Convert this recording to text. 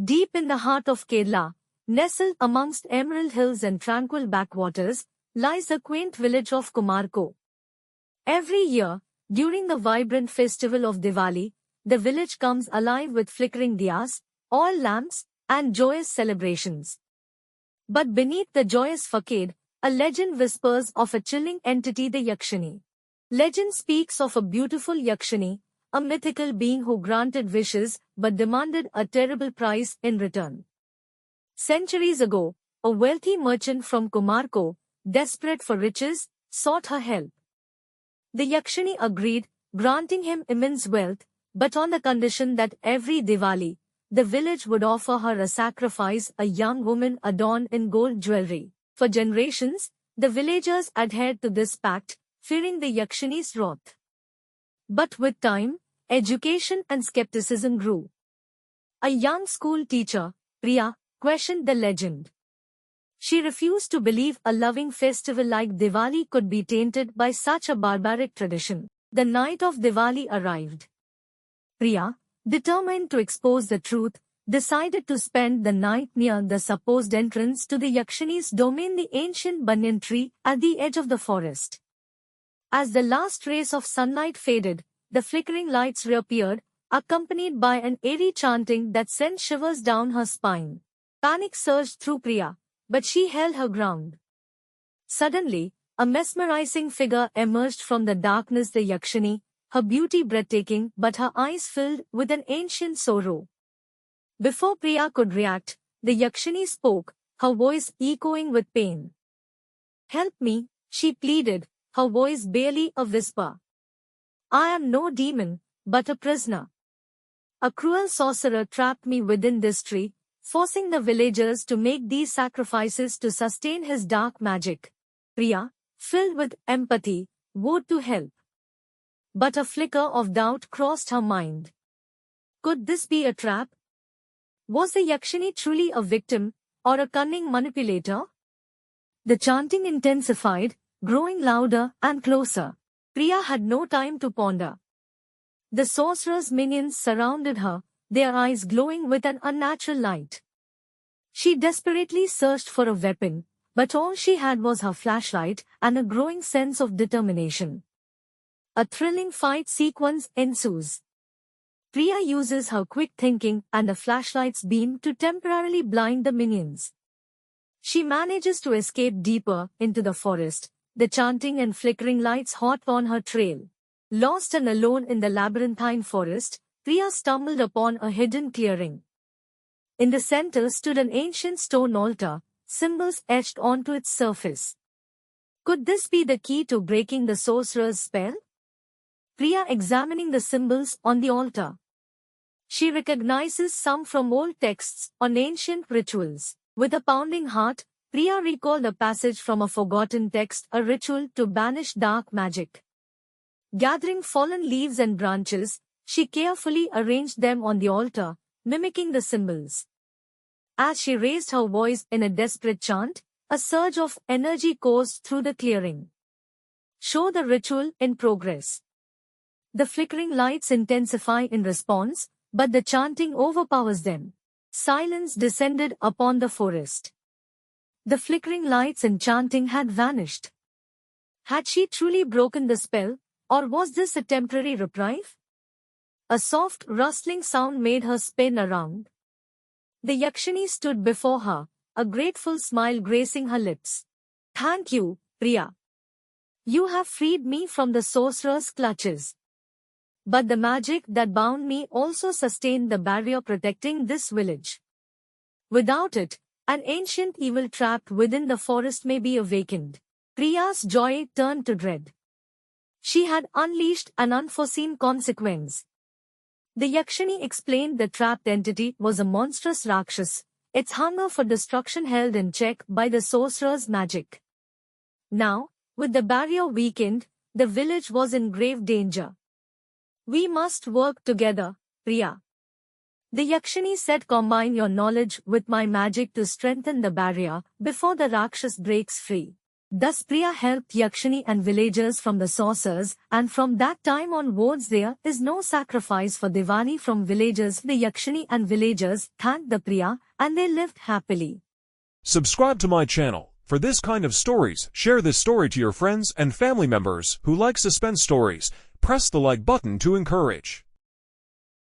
Deep in the heart of Kerala, nestled amongst emerald hills and tranquil backwaters, lies the quaint village of Kumarko. Every year, during the vibrant festival of Diwali, the village comes alive with flickering diyas, oil lamps, and joyous celebrations. But beneath the joyous facade, a legend whispers of a chilling entity, the Yakshini. Legend speaks of a beautiful Yakshini, a mythical being who granted wishes but demanded a terrible price in return. Centuries ago, a wealthy merchant from Kumarko, desperate for riches, sought her help. The Yakshini agreed, granting him immense wealth, but on the condition that every Diwali, the village would offer her a sacrifice, a young woman adorned in gold jewelry. For generations, the villagers adhered to this pact, fearing the Yakshini's wrath. But with time, education and skepticism grew. A young school teacher, Priya, questioned the legend. She refused to believe a loving festival like Diwali could be tainted by such a barbaric tradition. The night of Diwali arrived. Priya, determined to expose the truth, decided to spend the night near the supposed entrance to the Yakshini's domain, the ancient banyan tree at the edge of the forest. As the last rays of sunlight faded, the flickering lights reappeared, accompanied by an eerie chanting that sent shivers down her spine. Panic surged through Priya, but she held her ground. Suddenly, a mesmerizing figure emerged from the darkness, the Yakshini, her beauty breathtaking but her eyes filled with an ancient sorrow. Before Priya could react, the Yakshini spoke, her voice echoing with pain. "Help me," she pleaded, her voice barely a whisper. "I am no demon, but a prisoner. A cruel sorcerer trapped me within this tree, forcing the villagers to make these sacrifices to sustain his dark magic." Priya, filled with empathy, vowed to help. But a flicker of doubt crossed her mind. Could this be a trap? Was the Yakshini truly a victim, or a cunning manipulator? The chanting intensified, growing louder and closer. Priya had no time to ponder. The sorcerer's minions surrounded her, their eyes glowing with an unnatural light. She desperately searched for a weapon, but all she had was her flashlight and a growing sense of determination. A thrilling fight sequence ensues. Priya uses her quick thinking and the flashlight's beam to temporarily blind the minions. She manages to escape deeper into the forest, the chanting and flickering lights hot on her trail. Lost and alone in the labyrinthine forest, Priya stumbled upon a hidden clearing. In the center stood an ancient stone altar, symbols etched onto its surface. Could this be the key to breaking the sorcerer's spell? Priya examining the symbols on the altar. She recognizes some from old texts on ancient rituals. With a pounding heart, Priya recalled a passage from a forgotten text, a ritual to banish dark magic. Gathering fallen leaves and branches, she carefully arranged them on the altar, mimicking the symbols. As she raised her voice in a desperate chant, a surge of energy coursed through the clearing. "Show the ritual in progress." The flickering lights intensify in response, but the chanting overpowers them. Silence descended upon the forest. The flickering lights and chanting had vanished. Had she truly broken the spell, or was this a temporary reprieve? A soft rustling sound made her spin around. The Yakshini stood before her, a grateful smile gracing her lips. "Thank you, Priya. You have freed me from the sorcerer's clutches. But the magic that bound me also sustained the barrier protecting this village. Without it, an ancient evil trapped within the forest may be awakened." Priya's joy turned to dread. She had unleashed an unforeseen consequence. The Yakshini explained the trapped entity was a monstrous Rakshas, its hunger for destruction held in check by the sorcerer's magic. Now, with the barrier weakened, the village was in grave danger. "We must work together, Priya." The Yakshini said, "Combine your knowledge with my magic to strengthen the barrier before the Rakshas breaks free." Thus Priya helped Yakshini and villagers from the saucers, and from that time onwards there is no sacrifice for Diwali from villagers. The Yakshini and villagers thanked the Priya, and they lived happily. Subscribe to my channel for this kind of stories. Share this story to your friends and family members who like suspense stories. Press the like button to encourage.